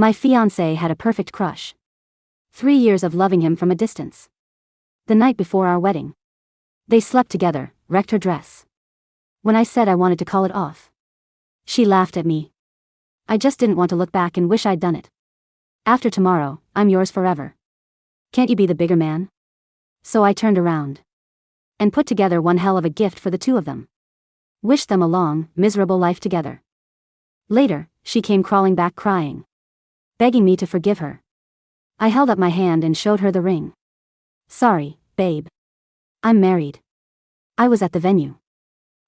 My fiance had a perfect crush. 3 years of loving him from a distance. The night before our wedding. They slept together, wrecked her dress. When I said I wanted to call it off, she laughed at me. I just didn't want to look back and wish I'd done it. After tomorrow, I'm yours forever. Can't you be the bigger man? So I turned around and put together one hell of a gift for the two of them. Wished them a long, miserable life together. Later, she came crawling back crying, begging me to forgive her. I held up my hand and showed her the ring. Sorry, babe. I'm married. I was at the venue,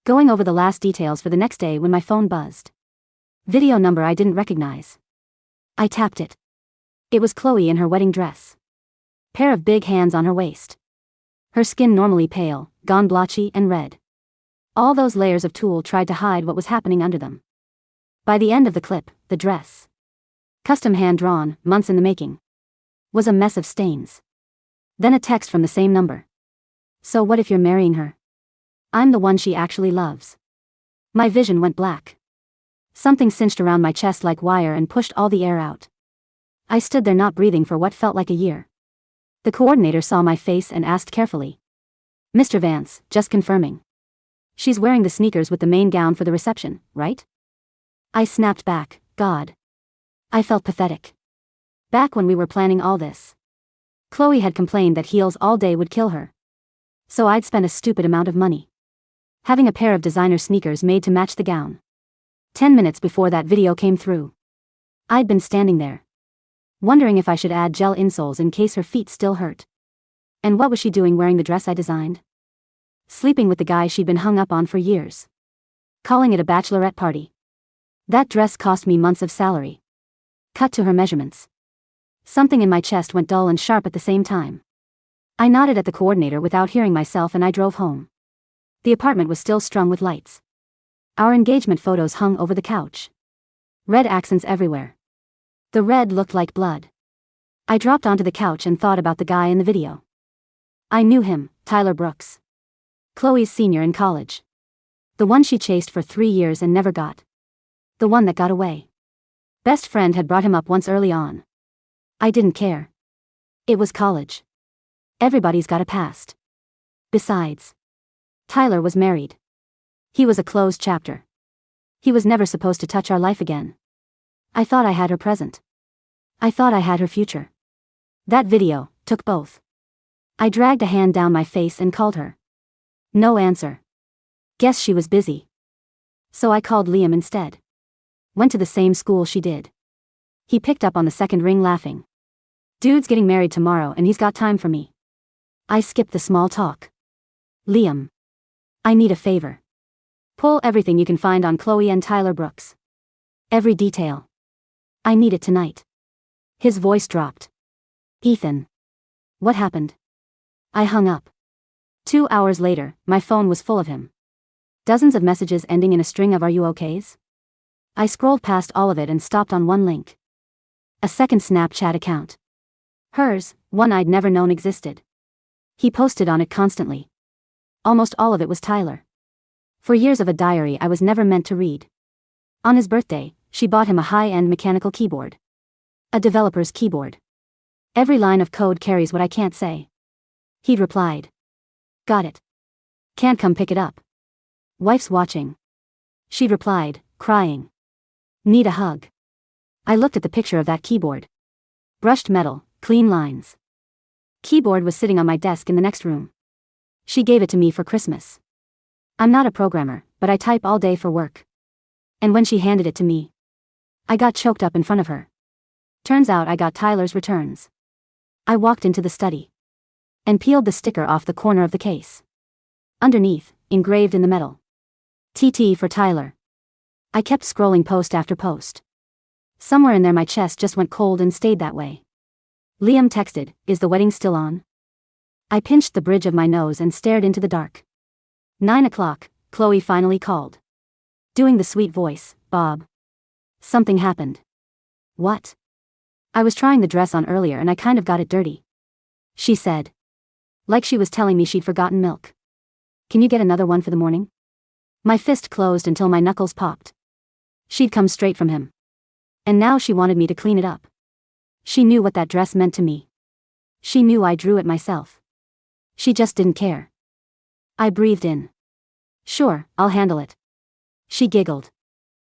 going over the last details for the next day when my phone buzzed. Video number I didn't recognize. I tapped it. It was Chloe in her wedding dress. Pair of big hands on her waist. Her skin normally pale, gone blotchy and red. All those layers of tulle tried to hide what was happening under them. By the end of the clip, the dress, custom hand-drawn, months in the making, was a mess of stains. Then a text from the same number. So what if you're marrying her? I'm the one she actually loves. My vision went black. Something cinched around my chest like wire and pushed all the air out. I stood there not breathing for what felt like a year. The coordinator saw my face and asked carefully. Mr. Vance, just confirming. She's wearing the sneakers with the main gown for the reception, right? I snapped back, God. I felt pathetic. Back when we were planning all this, Chloe had complained that heels all day would kill her. So I'd spent a stupid amount of money having a pair of designer sneakers made to match the gown. 10 minutes before that video came through, I'd been standing there, wondering if I should add gel insoles in case her feet still hurt. And what was she doing wearing the dress I designed? Sleeping with the guy she'd been hung up on for years. Calling it a bachelorette party. That dress cost me months of salary. Cut to her measurements. Something in my chest went dull and sharp at the same time. I nodded at the coordinator without hearing myself and I drove home. The apartment was still strung with lights. Our engagement photos hung over the couch. Red accents everywhere. The red looked like blood. I dropped onto the couch and thought about the guy in the video. I knew him, Tyler Brooks. Chloe's senior in college. The one she chased for 3 years and never got. The one that got away. Best friend had brought him up once early on. I didn't care. It was college. Everybody's got a past. Besides, Tyler was married. He was a closed chapter. He was never supposed to touch our life again. I thought I had her present. I thought I had her future. That video took both. I dragged a hand down my face and called her. No answer. Guess she was busy. So I called Liam instead. Went to the same school she did. He picked up on the second ring laughing. Dude's getting married tomorrow and he's got time for me. I skipped the small talk. Liam. I need a favor. Pull everything you can find on Chloe and Tyler Brooks. Every detail. I need it tonight. His voice dropped. Ethan. What happened? I hung up. 2 hours later, my phone was full of him. Dozens of messages ending in a string of "Are you okays?" I scrolled past all of it and stopped on one link. A second Snapchat account. Hers, one I'd never known existed. He posted on it constantly. Almost all of it was Tyler. For years of a diary I was never meant to read. On his birthday, she bought him a high-end mechanical keyboard. A developer's keyboard. Every line of code carries what I can't say. He'd replied. Got it. Can't come pick it up. Wife's watching. She'd replied, crying. Need a hug. I looked at the picture of that keyboard. Brushed metal, clean lines. Keyboard was sitting on my desk in the next room. She gave it to me for Christmas. I'm not a programmer, but I type all day for work. And when she handed it to me, I got choked up in front of her. Turns out I got Tyler's returns. I walked into the study and peeled the sticker off the corner of the case. Underneath, engraved in the metal. TT for Tyler. I kept scrolling post after post. Somewhere in there my chest just went cold and stayed that way. Liam texted, "Is the wedding still on?" I pinched the bridge of my nose and stared into the dark. 9 o'clock, Chloe finally called. Doing the sweet voice, "Bob. Something happened." What? I was trying the dress on earlier and I kind of got it dirty. She said. Like she was telling me she'd forgotten milk. Can you get another one for the morning? My fist closed until my knuckles popped. She'd come straight from him. And now she wanted me to clean it up. She knew what that dress meant to me. She knew I drew it myself. She just didn't care. I breathed in. Sure, I'll handle it. She giggled.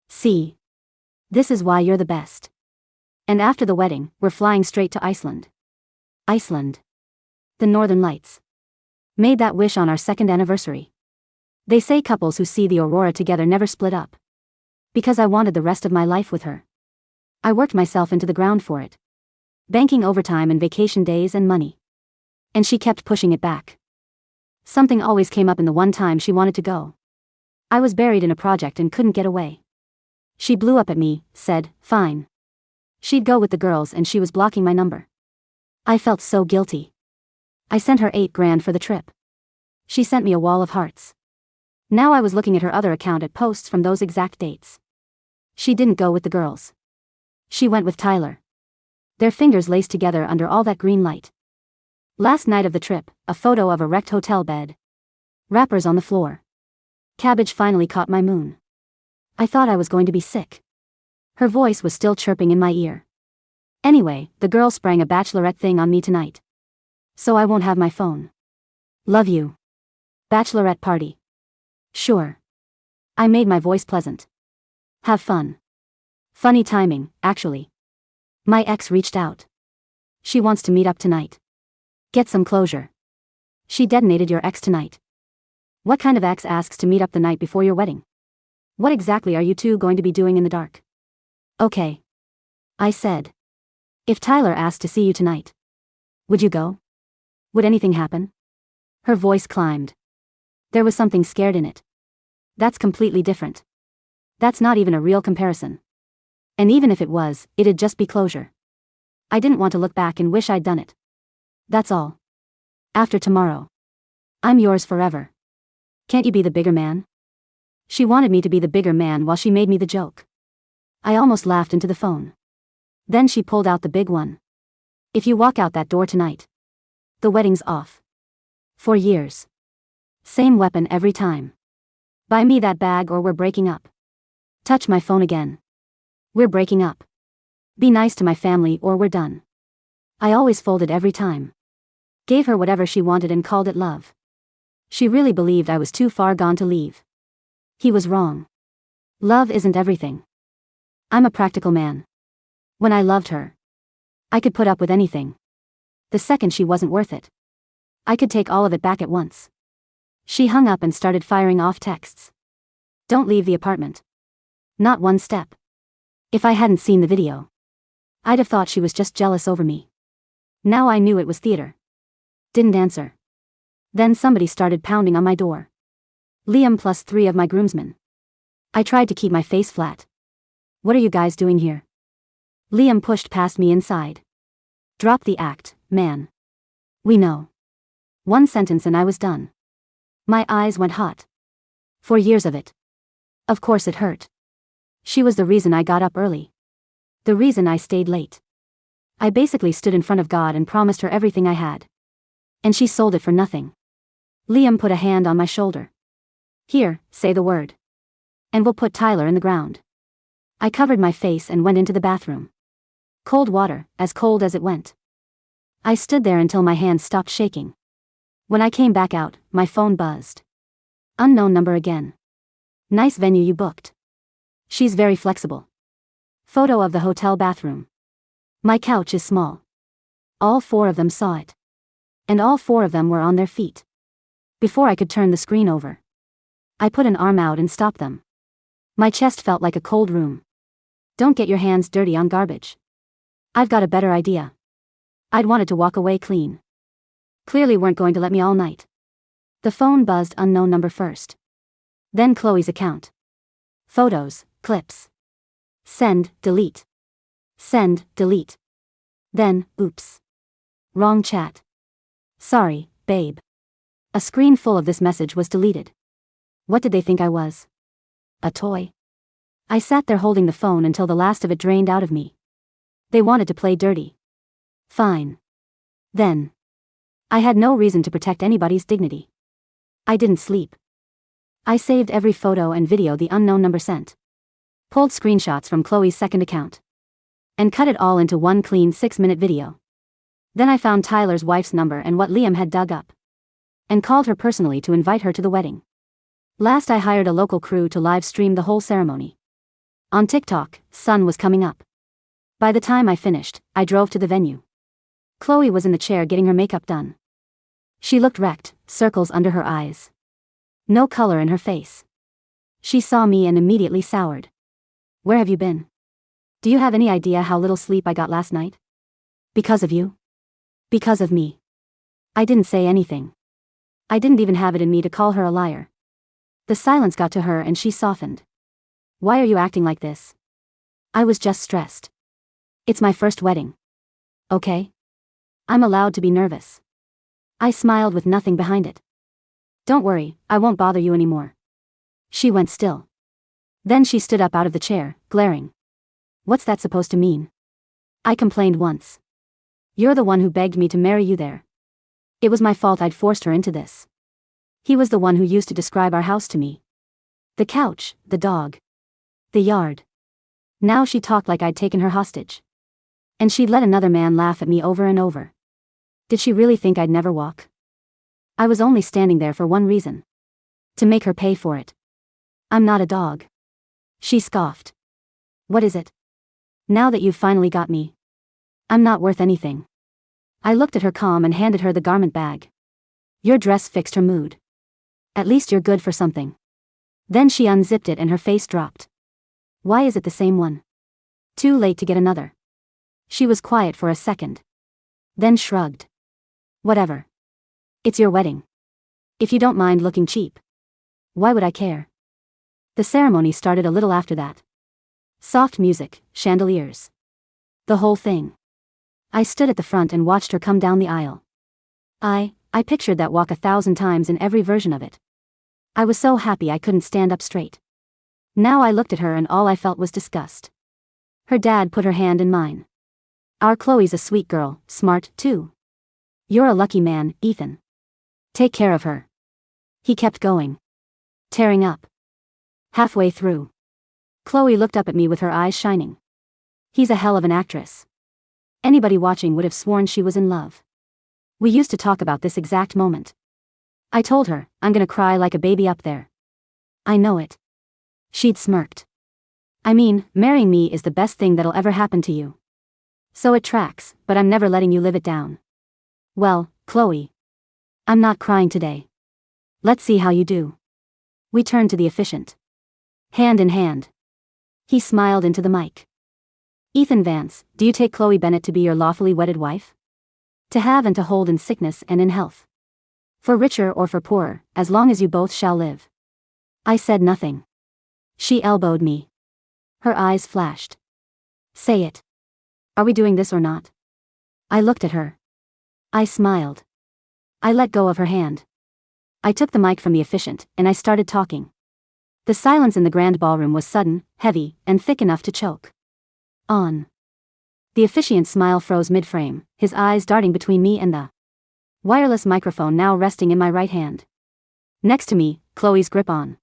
See? This is why you're the best. And after the wedding, we're flying straight to Iceland. Iceland. The Northern Lights. Made that wish on our 2nd anniversary. They say couples who see the aurora together never split up. Because I wanted the rest of my life with her. I worked myself into the ground for it. Banking overtime and vacation days and money. And she kept pushing it back. Something always came up in the one time she wanted to go. I was buried in a project and couldn't get away. She blew up at me, said, fine. She'd go with the girls and she was blocking my number. I felt so guilty. I sent her $8,000 for the trip. She sent me a wall of hearts. Now I was looking at her other account at posts from those exact dates. She didn't go with the girls. She went with Tyler. Their fingers laced together under all that green light. Last night of the trip, a photo of a wrecked hotel bed. Wrappers on the floor. Cabbage finally caught my moon. I thought I was going to be sick. Her voice was still chirping in my ear. Anyway, the girl sprang a bachelorette thing on me tonight. So I won't have my phone. Love you. Bachelorette party. Sure. I made my voice pleasant. Have fun. Funny timing, actually. My ex reached out. She wants to meet up tonight. Get some closure. She detonated your ex tonight. What kind of ex asks to meet up the night before your wedding? What exactly are you two going to be doing in the dark? Okay. I said. If Tyler asked to see you tonight, would you go? Would anything happen? Her voice climbed. There was something scared in it. That's completely different. That's not even a real comparison. And even if it was, it'd just be closure. I didn't want to look back and wish I'd done it. That's all. After tomorrow. I'm yours forever. Can't you be the bigger man? She wanted me to be the bigger man while she made me the joke. I almost laughed into the phone. Then she pulled out the big one. If you walk out that door tonight, the wedding's off. For years. Same weapon every time. Buy me that bag or we're breaking up. Touch my phone again. We're breaking up. Be nice to my family or we're done. I always folded every time. Gave her whatever she wanted and called it love. She really believed I was too far gone to leave. He was wrong. Love isn't everything. I'm a practical man. When I loved her, I could put up with anything. The second she wasn't worth it, I could take all of it back at once. She hung up and started firing off texts. Don't leave the apartment. Not one step. If I hadn't seen the video, I'd have thought she was just jealous over me. Now I knew it was theater. Didn't answer. Then somebody started pounding on my door. Liam plus 3 of my groomsmen. I tried to keep my face flat. What are you guys doing here? Liam pushed past me inside. Drop the act, man. We know. One sentence and I was done. My eyes went hot. 4 years of it. Of course it hurt. She was the reason I got up early. The reason I stayed late. I basically stood in front of God and promised her everything I had. And she sold it for nothing. Liam put a hand on my shoulder. Here, say the word. And we'll put Tyler in the ground. I covered my face and went into the bathroom. Cold water, as cold as it went. I stood there until my hands stopped shaking. When I came back out, my phone buzzed. Unknown number again. Nice venue you booked. She's very flexible. Photo of the hotel bathroom. My couch is small. All 4 of them saw it. And all 4 of them were on their feet. Before I could turn the screen over, I put an arm out and stopped them. My chest felt like a cold room. Don't get your hands dirty on garbage. I've got a better idea. I'd wanted to walk away clean. Clearly weren't going to let me all night. The phone buzzed unknown number first. Then Chloe's account. Photos, clips. Send, delete. Send, delete. Then, oops. Wrong chat. Sorry, babe. A screen full of this message was deleted. What did they think I was? A toy? I sat there holding the phone until the last of it drained out of me. They wanted to play dirty. Fine. Then. I had no reason to protect anybody's dignity. I didn't sleep. I saved every photo and video the unknown number sent. Pulled screenshots from Chloe's second account. and cut it all into one clean 6-minute video. Then I found Tyler's wife's number and what Liam had dug up, and called her personally to invite her to the wedding. Last I hired a local crew to live stream the whole ceremony. On TikTok, sun was coming up. By the time I finished, I drove to the venue. Chloe was in the chair getting her makeup done. She looked wrecked, circles under her eyes. No color in her face. She saw me and immediately soured. Where have you been? Do you have any idea how little sleep I got last night? Because of you? Because of me. I didn't say anything. I didn't even have it in me to call her a liar. The silence got to her and she softened. Why are you acting like this? I was just stressed. It's my first wedding. Okay? I'm allowed to be nervous. I smiled with nothing behind it. Don't worry, I won't bother you anymore. She went still. Then she stood up out of the chair, glaring. What's that supposed to mean? I complained once. You're the one who begged me to marry you there. It was my fault I'd forced her into this. He was the one who used to describe our house to me. The couch, the dog. The yard. Now she talked like I'd taken her hostage. And she'd let another man laugh at me over and over. Did she really think I'd never walk? I was only standing there for one reason. To make her pay for it. I'm not a dog. She scoffed. What is it? Now that you've finally got me. I'm not worth anything. I looked at her calm and handed her the garment bag. Your dress fixed her mood. At least you're good for something. Then she unzipped it and her face dropped. Why is it the same one? Too late to get another. She was quiet for a second. Then shrugged. Whatever. It's your wedding. If you don't mind looking cheap. Why would I care? The ceremony started a little after that. Soft music, chandeliers. The whole thing. I stood at the front and watched her come down the aisle. I pictured that walk 1,000 times in every version of it. I was so happy I couldn't stand up straight. Now I looked at her and all I felt was disgust. Her dad put her hand in mine. Our Chloe's a sweet girl, smart, too. You're a lucky man, Ethan. Take care of her. He kept going. Tearing up. Halfway through. Chloe looked up at me with her eyes shining. He's a hell of an actress. Anybody watching would have sworn she was in love. We used to talk about this exact moment. I told her, I'm gonna cry like a baby up there. I know it. She'd smirked. I mean, marrying me is the best thing that'll ever happen to you. So it tracks, but I'm never letting you live it down. Well, Chloe. I'm not crying today. Let's see how you do. We turned to the officiant. Hand in hand. He smiled into the mic. Ethan Vance, do you take Chloe Bennett to be your lawfully wedded wife? To have and to hold in sickness and in health. For richer or for poorer, as long as you both shall live. I said nothing. She elbowed me. Her eyes flashed. Say it. Are we doing this or not? I looked at her. I smiled. I let go of her hand. I took the mic from the officiant, and I started talking. The silence in the grand ballroom was sudden, heavy, and thick enough to choke. On. The officiant's smile froze mid-frame, his eyes darting between me and the wireless microphone now resting in my right hand. Next to me, Chloe's grip on.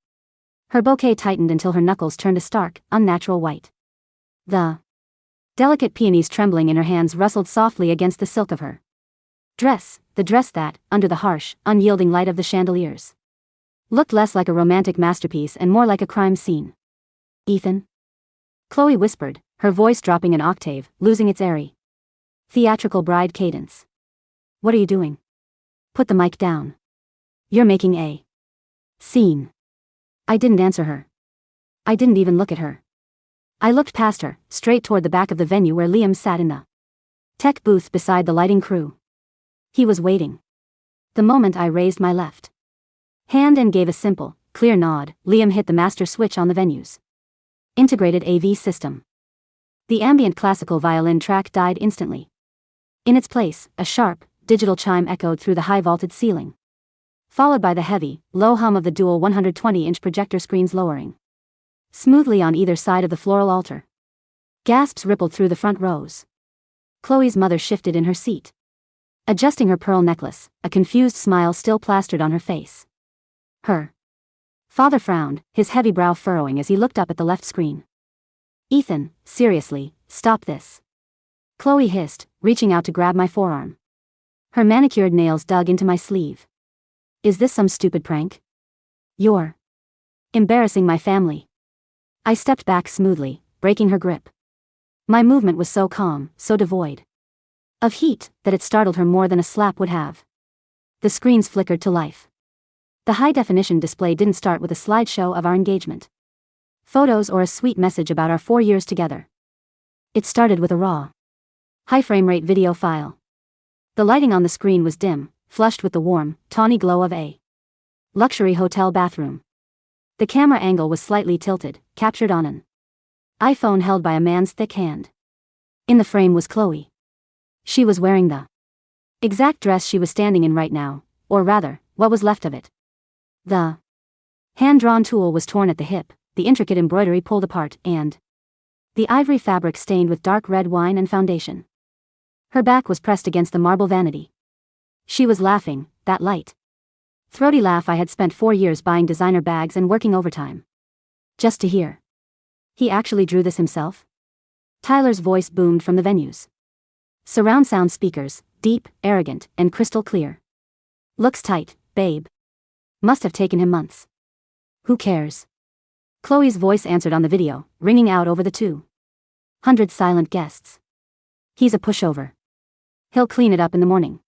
Her bouquet tightened until her knuckles turned a stark, unnatural white. The delicate peonies trembling in her hands rustled softly against the silk of her dress, the dress that, under the harsh, unyielding light of the chandeliers, looked less like a romantic masterpiece and more like a crime scene. Ethan? Chloe whispered, her voice dropping an octave, losing its airy, theatrical bride cadence. What are you doing? Put the mic down. You're making a scene. I didn't answer her. I didn't even look at her. I looked past her, straight toward the back of the venue where Liam sat in the tech booth beside the lighting crew. He was waiting. The moment I raised my left hand and gave a simple, clear nod, Liam hit the master switch on the venue's integrated AV system. The ambient classical violin track died instantly. In its place, a sharp, digital chime echoed through the high-vaulted ceiling, followed by the heavy, low hum of the dual 120-inch projector screens lowering smoothly on either side of the floral altar. Gasps rippled through the front rows. Chloe's mother shifted in her seat, adjusting her pearl necklace, a confused smile still plastered on her face. Her father frowned, his heavy brow furrowing as he looked up at the left screen. Ethan, seriously, Stop this. Chloe hissed, reaching out to grab my forearm. Her manicured nails dug into my sleeve. Is this some stupid prank? You're embarrassing my family. I stepped back smoothly, breaking her grip. My movement was so calm, so devoid of heat, that it startled her more than a slap would have. The screens flickered to life. The high-definition display didn't start with a slideshow of our engagement, photos, or a sweet message about our 4 years together. It started with a raw, high-frame rate video file. The lighting on the screen was dim, flushed with the warm, tawny glow of a luxury hotel bathroom. The camera angle was slightly tilted, captured on an iPhone held by a man's thick hand. In the frame was Chloe. She was wearing the exact dress she was standing in right now, or rather, what was left of it. The hand-drawn tulle was torn at the hip, the intricate embroidery pulled apart, and the ivory fabric stained with dark red wine and foundation. Her back was pressed against the marble vanity. She was laughing, that light, throaty laugh I had spent 4 years buying designer bags and working overtime just to hear. He actually drew this himself? Tyler's voice boomed from the venue's surround sound speakers, deep, arrogant, and crystal clear. Looks tight, babe. Must have taken him months. Who cares? Chloe's voice answered on the video, ringing out over the 200 silent guests. He's a pushover. He'll clean it up in the morning.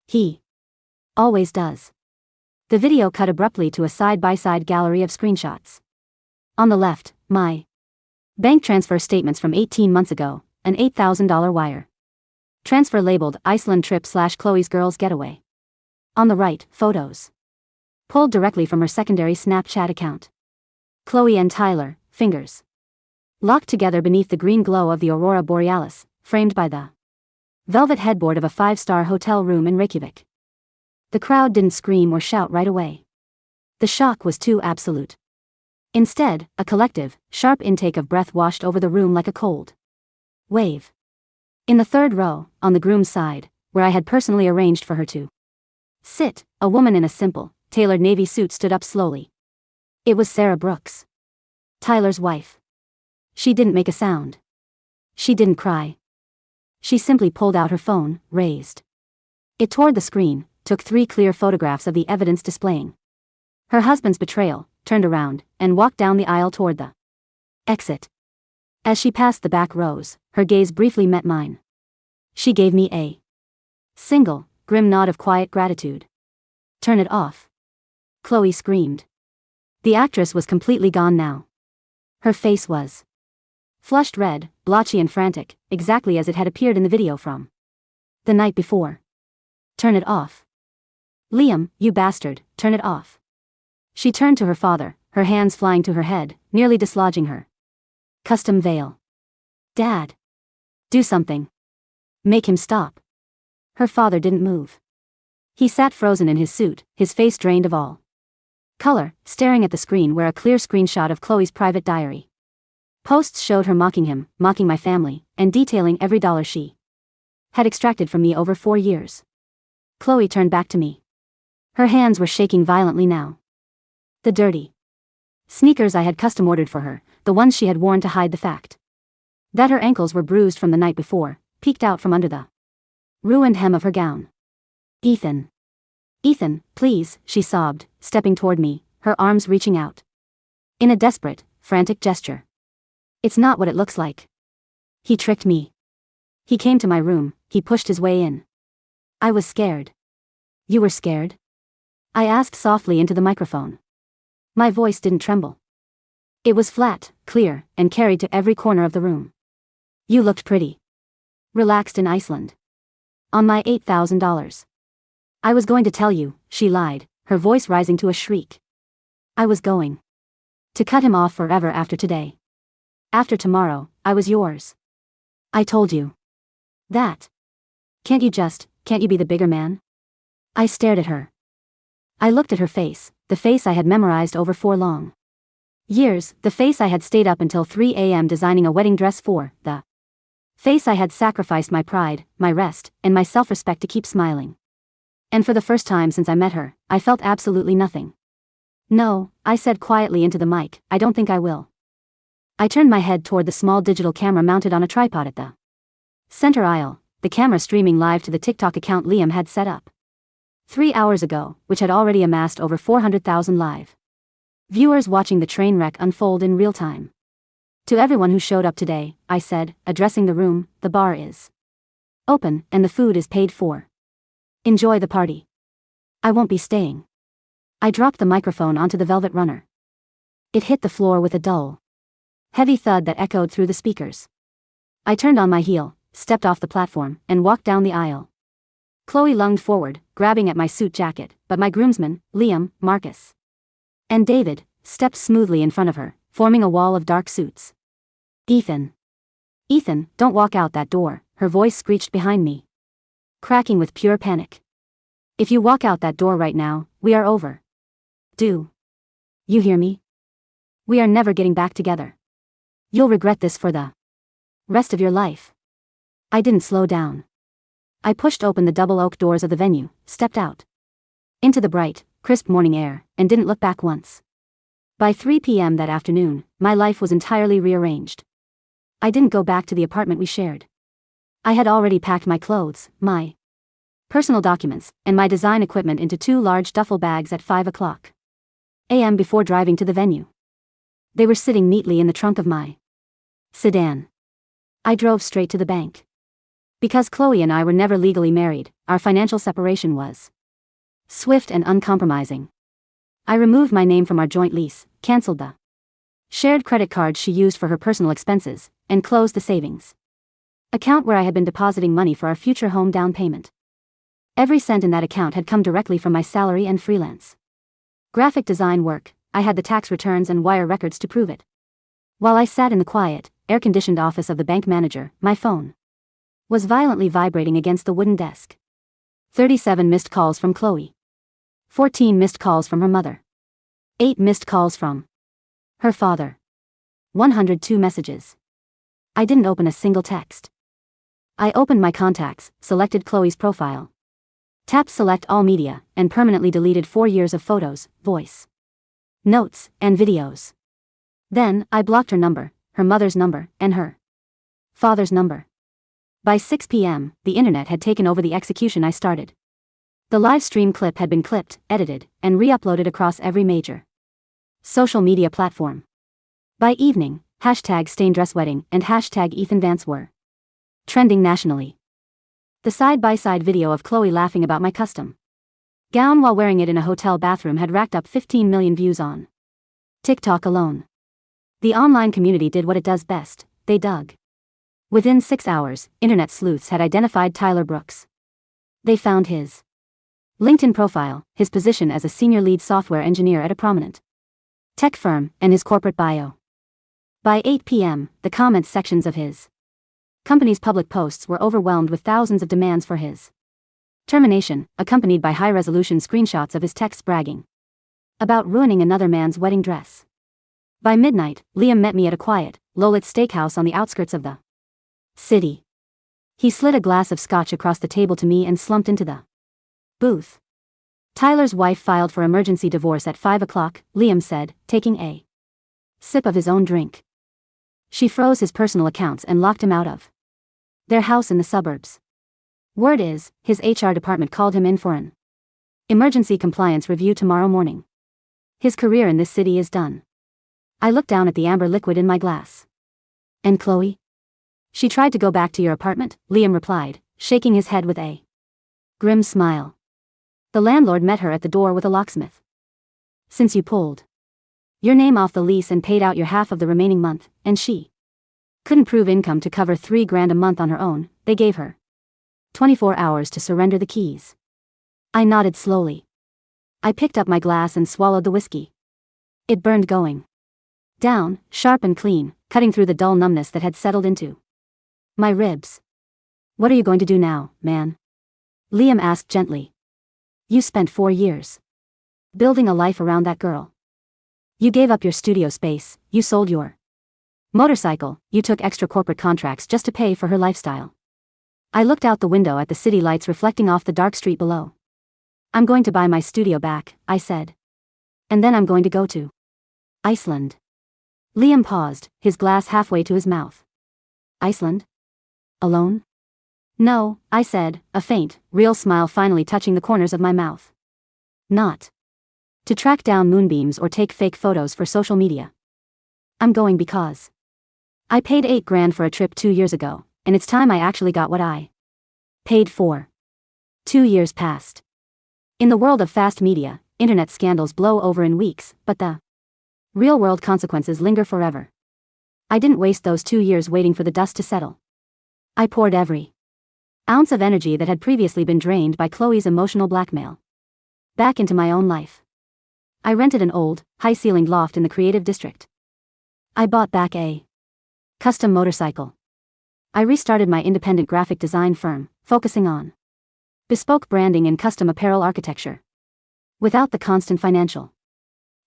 He always does. The video cut abruptly to a side-by-side gallery of screenshots. On the left, my bank transfer statements from 18 months ago, an $8,000 wire transfer labeled Iceland trip/Chloe's girls getaway. On the right, photos pulled directly from her secondary Snapchat account. Chloe and Tyler, fingers locked together beneath the green glow of the aurora borealis, framed by the velvet headboard of a 5-star hotel room in Reykjavik. The crowd didn't scream or shout right away. The shock was too absolute. Instead, a collective, sharp intake of breath washed over the room like a cold wave. In the third row, on the groom's side, where I had personally arranged for her to sit, a woman in a simple, tailored navy suit stood up slowly. It was Sarah Brooks, Tyler's wife. She didn't make a sound. She didn't cry. She simply pulled out her phone, raised it toward the screen, took 3 clear photographs of the evidence displaying her husband's betrayal, turned around, and walked down the aisle toward the exit. As she passed the back rows, her gaze briefly met mine. She gave me a single, grim nod of quiet gratitude. Turn it off. Chloe screamed. The actress was completely gone now. Her face was flushed red, blotchy and frantic, exactly as it had appeared in the video from the night before. Turn it off. Liam, you bastard, turn it off. She turned to her father, her hands flying to her head, nearly dislodging her custom veil. Dad. Do something. Make him stop. Her father didn't move. He sat frozen in his suit, his face drained of all color, staring at the screen where a clear screenshot of Chloe's private diary posts showed her mocking him, mocking my family, and detailing every dollar she had extracted from me over 4 years. Chloe turned back to me. Her hands were shaking violently now. The dirty sneakers I had custom ordered for her, the ones she had worn to hide the fact that her ankles were bruised from the night before, peeked out from under the ruined hem of her gown. Ethan. Ethan, please, she sobbed, stepping toward me, her arms reaching out in a desperate, frantic gesture. It's not what it looks like. He tricked me. He came to my room, he pushed his way in. I was scared. You were scared? I asked softly into the microphone. My voice didn't tremble. It was flat, clear, and carried to every corner of the room. You looked pretty. Relaxed in Iceland. On my $8,000. I was going to tell you, she lied, her voice rising to a shriek. I was going to cut him off forever after today. After tomorrow, I was yours. I told you that. Can't you be the bigger man? I stared at her. I looked at her face, the face I had memorized over 4 long years, the face I had stayed up until 3 a.m. designing a wedding dress for, the face I had sacrificed my pride, my rest, and my self-respect to keep smiling. And for the first time since I met her, I felt absolutely nothing. No, I said quietly into the mic, I don't think I will. I turned my head toward the small digital camera mounted on a tripod at the center aisle, the camera streaming live to the TikTok account Liam had set up 3 hours ago, which had already amassed over 400,000 live viewers watching the train wreck unfold in real time. To everyone who showed up today, I said, addressing the room, the bar is open and the food is paid for. Enjoy the party. I won't be staying. I dropped the microphone onto the velvet runner. It hit the floor with a dull, heavy thud that echoed through the speakers. I turned on my heel, stepped off the platform, and walked down the aisle. Chloe lunged forward, grabbing at my suit jacket, but my groomsmen, Liam, Marcus, and David, stepped smoothly in front of her, forming a wall of dark suits. Ethan, don't walk out that door, her voice screeched behind me, cracking with pure panic. If you walk out that door right now, we are over. Do you hear me? We are never getting back together. You'll regret this for the rest of your life. I didn't slow down. I pushed open the double oak doors of the venue, stepped out into the bright, crisp morning air, and didn't look back once. By 3 p.m. that afternoon, my life was entirely rearranged. I didn't go back to the apartment we shared. I had already packed my clothes, my personal documents, and my design equipment into 2 large duffel bags at 5 o'clock a.m. before driving to the venue. They were sitting neatly in the trunk of my sedan. I drove straight to the bank. Because Chloe and I were never legally married, our financial separation was swift and uncompromising. I removed my name from our joint lease, canceled the shared credit cards she used for her personal expenses, and closed the savings account where I had been depositing money for our future home down payment. Every cent in that account had come directly from my salary and freelance graphic design work. I had the tax returns and wire records to prove it. While I sat in the quiet, air-conditioned office of the bank manager, my phone was violently vibrating against the wooden desk. 37 missed calls from Chloe. 14 missed calls from her mother. 8 missed calls from her father. 102 messages. I didn't open a single text. I opened my contacts, selected Chloe's profile, tapped select all media, and permanently deleted 4 years of photos, voice notes, and videos. Then, I blocked her number, her mother's number, and her father's number. By 6 p.m., the internet had taken over the execution I started. The live stream clip had been clipped, edited, and re-uploaded across every major social media platform. By evening, #StainDressWedding and #EthanVance were trending nationally. The side-by-side video of Chloe laughing about my custom gown while wearing it in a hotel bathroom had racked up 15 million views on TikTok alone. The online community did what it does best, they dug. Within 6 hours, internet sleuths had identified Tyler Brooks. They found his LinkedIn profile, his position as a senior lead software engineer at a prominent tech firm, and his corporate bio. By 8 p.m., the comments sections of his company's public posts were overwhelmed with thousands of demands for his termination, accompanied by high-resolution screenshots of his texts bragging about ruining another man's wedding dress. By midnight, Liam met me at a quiet, low-lit steakhouse on the outskirts of the city. He slid a glass of scotch across the table to me and slumped into the booth. Tyler's wife filed for emergency divorce at 5 o'clock, Liam said, taking a sip of his own drink. She froze his personal accounts and locked him out of their house in the suburbs. Word is, his HR department called him in for an emergency compliance review tomorrow morning. His career in this city is done. I looked down at the amber liquid in my glass. And Chloe? She tried to go back to your apartment, Liam replied, shaking his head with a grim smile. The landlord met her at the door with a locksmith. Since you pulled your name off the lease and paid out your half of the remaining month, and she couldn't prove income to cover $3,000 a month on her own, they gave her 24 hours to surrender the keys. I nodded slowly. I picked up my glass and swallowed the whiskey. It burned going down, sharp and clean, cutting through the dull numbness that had settled into my ribs. What are you going to do now, man? Liam asked gently. You spent 4 years building a life around that girl. You gave up your studio space, you sold your motorcycle, you took extra corporate contracts just to pay for her lifestyle. I looked out the window at the city lights reflecting off the dark street below. I'm going to buy my studio back, I said. And then I'm going to go to Iceland. Liam paused, his glass halfway to his mouth. Iceland? Alone? No, I said, a faint, real smile finally touching the corners of my mouth. Not to track down moonbeams or take fake photos for social media. I'm going because I paid $8,000 for a trip 2 years ago, and it's time I actually got what I paid for. 2 years passed. In the world of fast media, internet scandals blow over in weeks, but the real-world consequences linger forever. I didn't waste those 2 years waiting for the dust to settle. I poured every ounce of energy that had previously been drained by Chloe's emotional blackmail back into my own life. I rented an old, high-ceilinged loft in the creative district. I bought back a custom motorcycle. I restarted my independent graphic design firm, focusing on bespoke branding and custom apparel architecture. Without the constant financial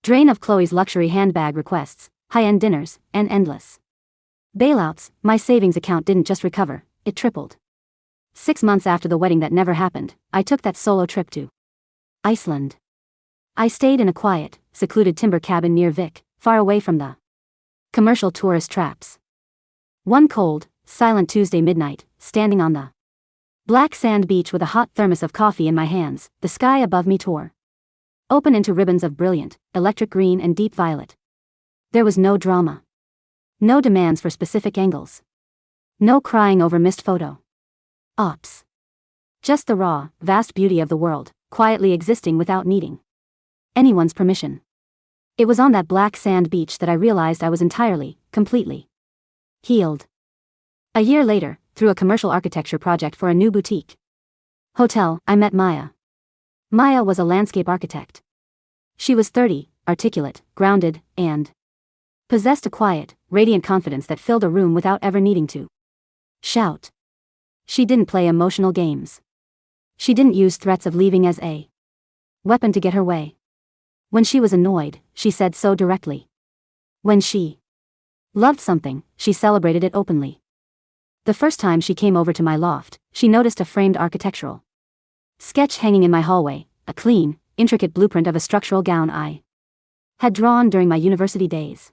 drain of Chloe's luxury handbag requests, high-end dinners, and endless bailouts, my savings account didn't just recover, it tripled. 6 months after the wedding that never happened, I took that solo trip to Iceland. I stayed in a quiet, secluded timber cabin near Vik, far away from the commercial tourist traps. One cold, silent Tuesday midnight, standing on the black sand beach with a hot thermos of coffee in my hands, the sky above me tore open into ribbons of brilliant, electric green and deep violet. There was no drama. No demands for specific angles. No crying over missed photo ops. Just the raw, vast beauty of the world, quietly existing without needing anyone's permission. It was on that black sand beach that I realized I was entirely, completely healed. A year later, through a commercial architecture project for a new boutique hotel, I met Maya. Maya was a landscape architect. She was 30, articulate, grounded, and possessed a quiet, radiant confidence that filled a room without ever needing to shout. She didn't play emotional games. She didn't use threats of leaving as a weapon to get her way. When she was annoyed, she said so directly. When she loved something, she celebrated it openly. The first time she came over to my loft, she noticed a framed architectural sketch hanging in my hallway, a clean, intricate blueprint of a structural gown I had drawn during my university days.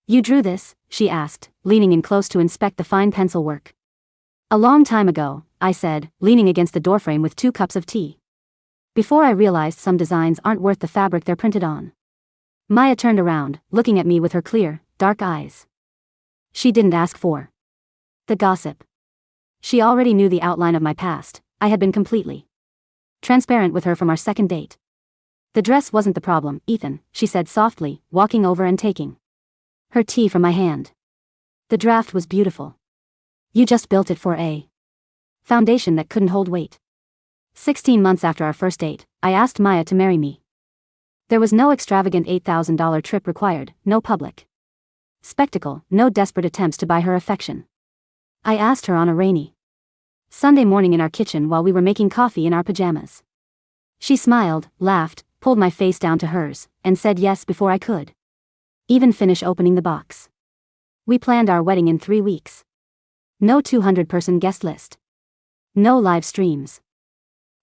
You drew this? She asked, leaning in close to inspect the fine pencil work. A long time ago, I said, leaning against the doorframe with 2 cups of tea. Before I realized some designs aren't worth the fabric they're printed on. Maya turned around, looking at me with her clear, dark eyes. She didn't ask for the gossip. She already knew the outline of my past. I had been completely transparent with her from our second date. The dress wasn't the problem, Ethan, she said softly, walking over and taking her tea from my hand. The draft was beautiful. You just built it for a foundation that couldn't hold weight. 16 months after our first date, I asked Maya to marry me. There was no extravagant $8,000 trip required, no public spectacle, no desperate attempts to buy her affection. I asked her on a rainy Sunday morning in our kitchen while we were making coffee in our pajamas. She smiled, laughed, pulled my face down to hers, and said yes before I could even finish opening the box. We planned our wedding in 3 weeks. No 200-person guest list. No live streams.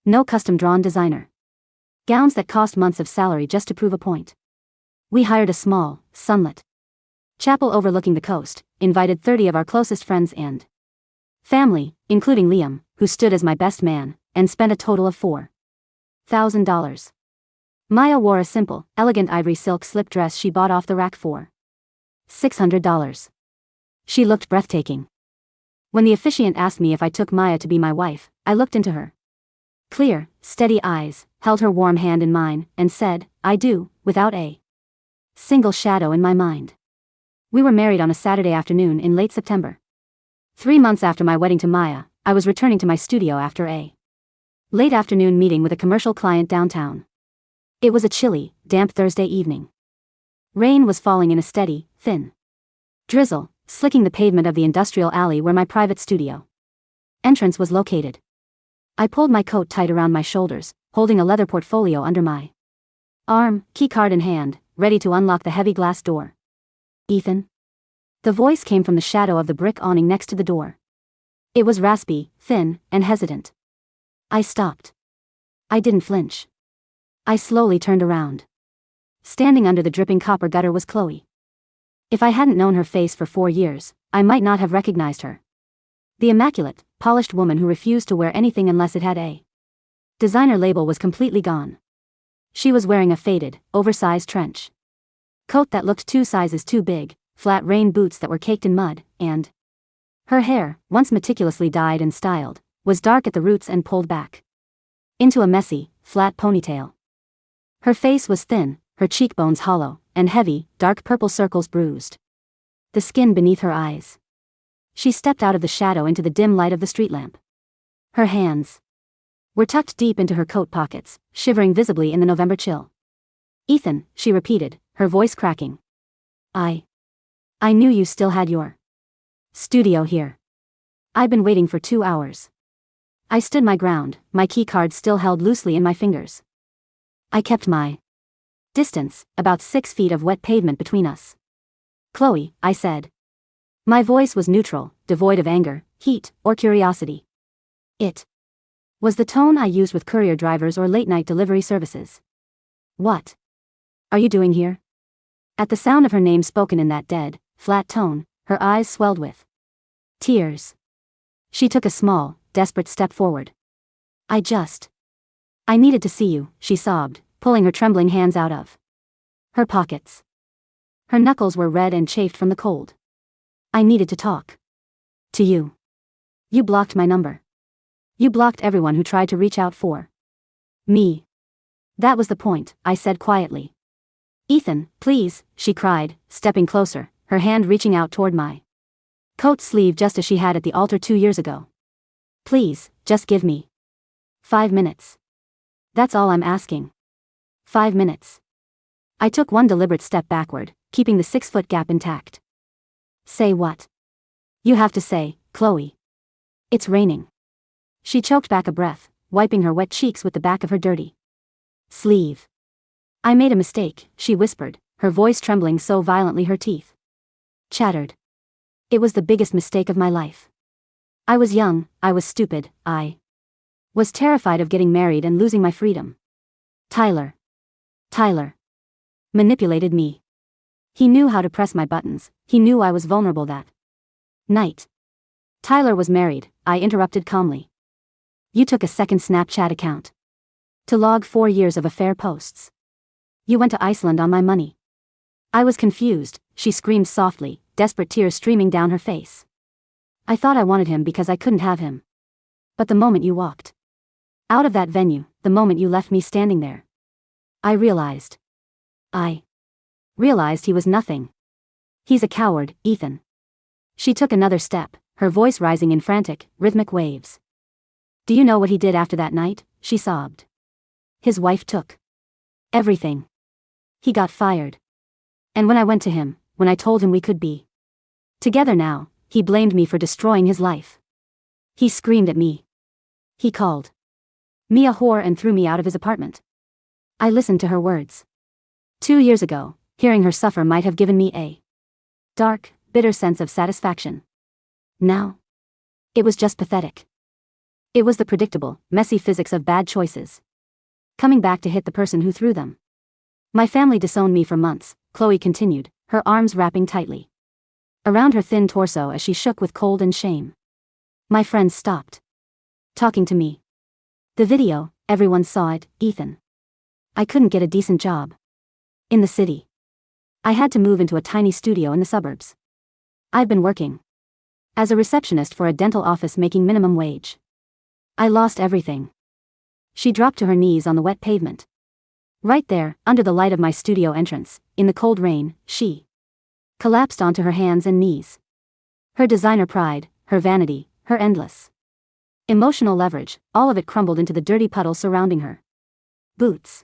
No custom-drawn designer gowns that cost months of salary just to prove a point. We hired a small, sunlit chapel overlooking the coast, invited 30 of our closest friends and family, including Liam, who stood as my best man, and spent a total of $4,000. Maya wore a simple, elegant ivory silk slip dress she bought off the rack for $600. She looked breathtaking. When the officiant asked me if I took Maya to be my wife, I looked into her clear, steady eyes, held her warm hand in mine, and said, I do, without a single shadow in my mind. We were married on a Saturday afternoon in late September. 3 months after my wedding to Maya, I was returning to my studio after a late afternoon meeting with a commercial client downtown. It was a chilly, damp Thursday evening. Rain was falling in a steady, thin drizzle, slicking the pavement of the industrial alley where my private studio entrance was located. I pulled my coat tight around my shoulders, holding a leather portfolio under my arm, keycard in hand, ready to unlock the heavy glass door. Ethan? The voice came from the shadow of the brick awning next to the door. It was raspy, thin, and hesitant. I stopped. I didn't flinch. I slowly turned around. Standing under the dripping copper gutter was Chloe. If I hadn't known her face for 4 years, I might not have recognized her. The immaculate, polished woman who refused to wear anything unless it had a designer label was completely gone. She was wearing a faded, oversized trench coat that looked 2 sizes too big, flat rain boots that were caked in mud, and her hair, once meticulously dyed and styled, was dark at the roots and pulled back into a messy, flat ponytail. Her face was thin, her cheekbones hollow, and heavy, dark purple circles bruised the skin beneath her eyes. She stepped out of the shadow into the dim light of the street lamp. Her hands were tucked deep into her coat pockets, shivering visibly in the November chill. "Ethan," she repeated, her voice cracking. I knew you still had your studio here. I've been waiting for 2 hours." I stood my ground, my key card still held loosely in my fingers. I kept my distance, about 6 feet of wet pavement between us. "Chloe," I said. My voice was neutral, devoid of anger, heat, or curiosity. It was the tone I used with courier drivers or late-night delivery services. "What are you doing here?" At the sound of her name spoken in that dead, flat tone, her eyes swelled with tears. She took a small, desperate step forward. I needed to see you," she sobbed, pulling her trembling hands out of her pockets. Her knuckles were red and chafed from the cold. "I needed to talk to you. You blocked my number. You blocked everyone who tried to reach out for me." "That was the point," I said quietly. "Ethan, please," she cried, stepping closer, her hand reaching out toward my coat sleeve just as she had at the altar 2 years ago. "Please, just give me 5 minutes. That's all I'm asking. 5 minutes." I took one deliberate step backward, keeping the 6-foot gap intact. "Say what you have to say, Chloe. It's raining." She choked back a breath, wiping her wet cheeks with the back of her dirty sleeve. "I made a mistake," she whispered, her voice trembling so violently her teeth chattered. "It was the biggest mistake of my life. I was young, I was stupid, I was terrified of getting married and losing my freedom. Tyler manipulated me. He knew how to press my buttons, he knew I was vulnerable that night." "Tyler was married," I interrupted calmly. "You took a second Snapchat account to log 4 years of affair posts. You went to Iceland on my money." I was confused, she screamed softly, desperate tears streaming down her face. "I thought I wanted him because I couldn't have him. But the moment you walked out of that venue, the moment you left me standing there, I realized he was nothing. He's a coward, Ethan." She took another step, her voice rising in frantic, rhythmic waves. "Do you know what he did after that night?" she sobbed. "His wife took everything. He got fired. And when I went to him, when I told him we could be together now, he blamed me for destroying his life. He screamed at me. He called me a whore and threw me out of his apartment." I listened to her words. 2 years ago, hearing her suffer might have given me a dark, bitter sense of satisfaction. Now, it was just pathetic. It was the predictable, messy physics of bad choices coming back to hit the person who threw them. "My family disowned me for months," Chloe continued, her arms wrapping tightly around her thin torso as she shook with cold and shame. "My friends stopped talking to me. The video, everyone saw it, Ethan. I couldn't get a decent job in the city. I had to move into a tiny studio in the suburbs. I've been working as a receptionist for a dental office making minimum wage. I lost everything." She dropped to her knees on the wet pavement. Right there, under the light of my studio entrance, in the cold rain, she collapsed onto her hands and knees. Her designer pride, her vanity, her endless emotional leverage, all of it crumbled into the dirty puddle surrounding her boots.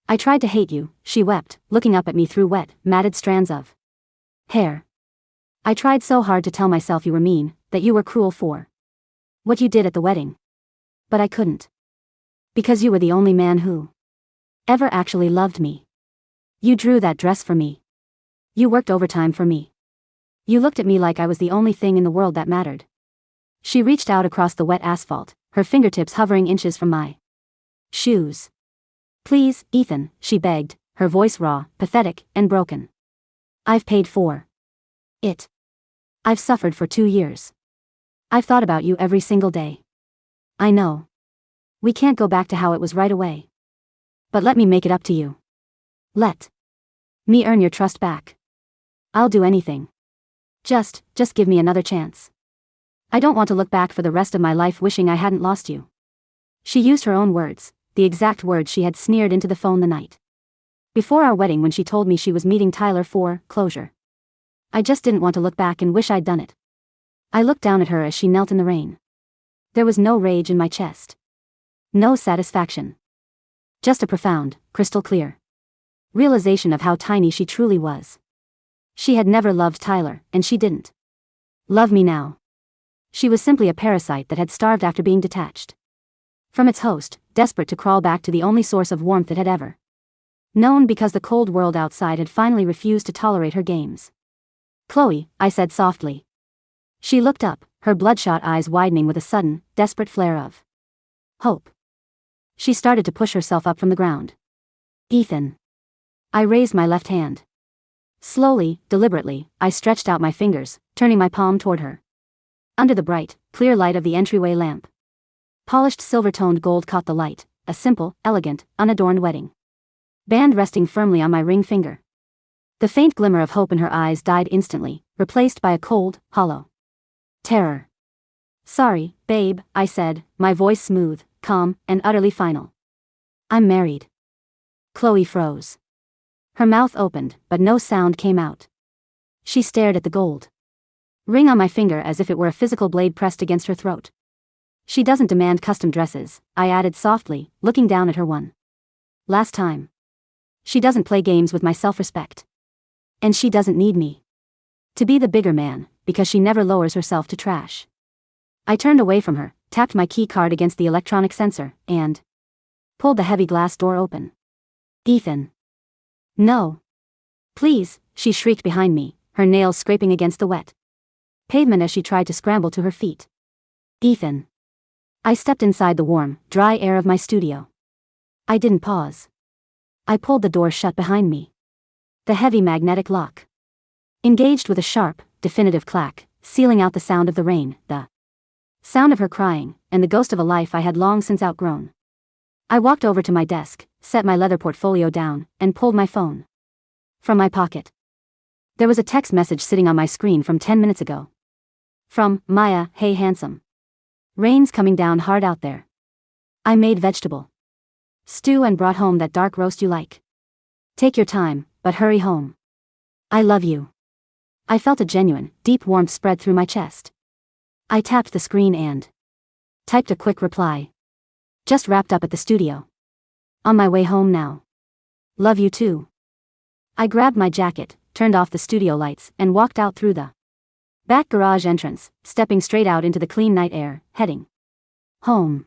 "I tried to hate you," she wept, looking up at me through wet, matted strands of hair. "I tried so hard to tell myself you were mean, that you were cruel for what you did at the wedding. But I couldn't. Because you were the only man who ever actually loved me. You drew that dress for me. You worked overtime for me. You looked at me like I was the only thing in the world that mattered." She reached out across the wet asphalt, her fingertips hovering inches from my shoes. "Please, Ethan," she begged, her voice raw, pathetic, and broken. I've paid for it. I've suffered for 2 years. I've thought about you every single day. I know. We can't go back to how it was right away. But let me make it up to you. Let me earn your trust back. I'll do anything. Just give me another chance. I don't want to look back for the rest of my life wishing I hadn't lost you. She used her own words, the exact words she had sneered into the phone the night before our wedding when she told me she was meeting Tyler for closure. I just didn't want to look back and wish I'd done it. I looked down at her as she knelt in the rain. There was no rage in my chest. No satisfaction. Just a profound, crystal clear realization of how tiny she truly was. She had never loved Tyler, and she didn't love me now. She was simply a parasite that had starved after being detached from its host, desperate to crawl back to the only source of warmth it had ever known because the cold world outside had finally refused to tolerate her games. Chloe, I said softly. She looked up, her bloodshot eyes widening with a sudden, desperate flare of hope. She started to push herself up from the ground. Ethan. I raised my left hand. Slowly, deliberately, I stretched out my fingers, turning my palm toward her. Under the bright, clear light of the entryway lamp, polished silver-toned gold caught the light, a simple, elegant, unadorned wedding band resting firmly on my ring finger. The faint glimmer of hope in her eyes died instantly, replaced by a cold, hollow terror. Sorry, babe, I said, my voice smooth, calm, and utterly final. I'm married. Chloe froze. Her mouth opened, but no sound came out. She stared at the gold ring on my finger as if it were a physical blade pressed against her throat. She doesn't demand custom dresses, I added softly, looking down at her one last time. She doesn't play games with my self-respect. And she doesn't need me to be the bigger man, because she never lowers herself to trash. I turned away from her, tapped my key card against the electronic sensor, and pulled the heavy glass door open. Ethan. No. Please, she shrieked behind me, her nails scraping against the wet pavement as she tried to scramble to her feet. Ethan. I stepped inside the warm, dry air of my studio. I didn't pause. I pulled the door shut behind me. The heavy magnetic lock engaged with a sharp, definitive clack, sealing out the sound of the rain, the sound of her crying, and the ghost of a life I had long since outgrown. I walked over to my desk, set my leather portfolio down, and pulled my phone from my pocket. There was a text message sitting on my screen from 10 minutes ago. From Maya, hey handsome. Rain's coming down hard out there. I made vegetable stew and brought home that dark roast you like. Take your time, but hurry home. I love you. I felt a genuine, deep warmth spread through my chest. I tapped the screen and typed a quick reply. Just wrapped up at the studio. On my way home now. Love you too. I grabbed my jacket, turned off the studio lights, and walked out through the back garage entrance, stepping straight out into the clean night air, heading home.